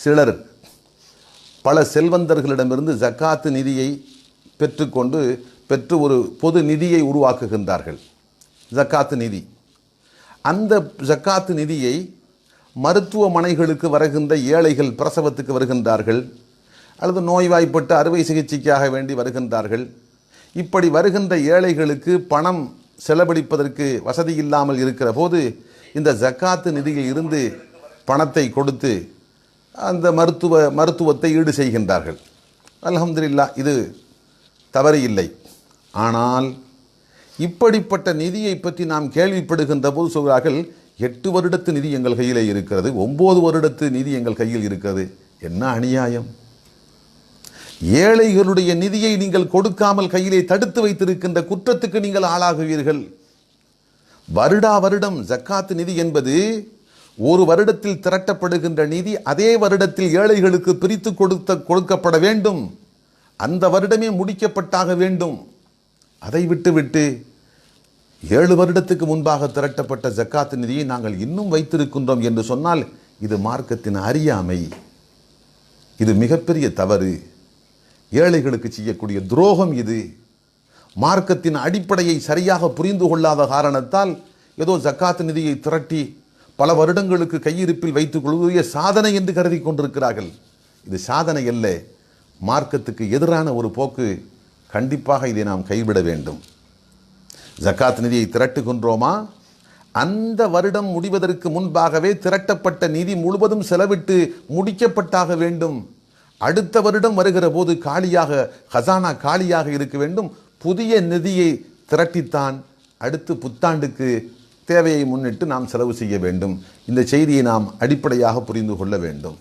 சிலர் பல செல்வந்தர்களிடமிருந்து ஜக்காத்து நிதியை பெற்று ஒரு பொது நிதியை உருவாக்குகின்றார்கள். ஜக்காத்து நிதி. அந்த ஜக்காத்து நிதியை மருத்துவமனைகளுக்கு வருகின்ற ஏழைகள், பிரசவத்துக்கு வருகின்றார்கள் அல்லது நோய்வாய்ப்பட்டு அறுவை சிகிச்சைக்காக வேண்டி வருகின்றார்கள். இப்படி வருகின்ற ஏழைகளுக்கு பணம் செலவழிப்பதற்கு வசதி இல்லாமல் இருக்கிற போது இந்த ஜக்காத்து நிதியில் இருந்து பணத்தை கொடுத்து அந்த மருத்துவத்தை ஈடு செய்கின்றார்கள். அல்ஹம்துலில்லாஹ், இது தவறு இல்லை. ஆனால் இப்படிப்பட்ட நிதியை பற்றி நாம் கேள்விப்படுகின்ற போது சொல்கிறார்கள், 8 வருடத்து நிதி எங்கள் கையில் இருக்கிறது, 9 வருடத்து நிதி எங்கள் கையில் இருக்கிறது. என்ன அநியாயம்! ஏழைகளுடைய நிதியை நீங்கள் கொடுக்காமல் கையிலே தடுத்து வைத்திருக்கின்ற குற்றத்துக்கு நீங்கள் ஆளாகுவீர்கள். வருடா வருடம் ஜக்காத்து நிதி என்பது ஒரு வருடத்தில் திரட்டப்படுகின்ற நிதி அதே வருடத்தில் ஏழைகளுக்கு பிரித்து கொடுக்கப்பட வேண்டும். அந்த வருடமே முடிக்கப்பட்டாக வேண்டும். அதை விட்டுவிட்டு 7 வருடத்துக்கு முன்பாக திரட்டப்பட்ட ஜக்காத்து நிதியை நாங்கள் இன்னும் வைத்திருக்கின்றோம் என்று சொன்னால் இது மார்க்கத்தின் அறியாமை. இது மிகப்பெரிய தவறு. ஏழைகளுக்கு செய்யக்கூடிய துரோகம் இது. மார்க்கத்தின் அடிப்படையை சரியாக புரிந்து கொள்ளாத காரணத்தால் ஏதோ ஜக்காத்து நிதியை திரட்டி பல வருடங்களுக்கு கையிருப்பில் வைத்துக் கொள்வதைய சாதனை என்று கருதி கொண்டிருக்கிறார்கள். இது சாதனை அல்ல, மார்க்கத்துக்கு எதிரான ஒரு போக்கு. கண்டிப்பாக இதை நாம் கைவிட வேண்டும். ஜக்காத் நிதியை திரட்டுகின்றோமா, அந்த வருடம் முடிவதற்கு முன்பாகவே திரட்டப்பட்ட நிதி முழுவதும் செலவிட்டு முடிக்கப்பட்டாக வேண்டும். அடுத்த வருடம் வருகிற போது ஹசானா காலியாக இருக்க வேண்டும். புதிய நிதியை திரட்டித்தான் அடுத்து புத்தாண்டுக்கு தேவையை முன்னிட்டு நாம் செலவு செய்ய வேண்டும். இந்த செய்தியை நாம் அடிப்படையாக புரிந்து கொள்ள வேண்டும்.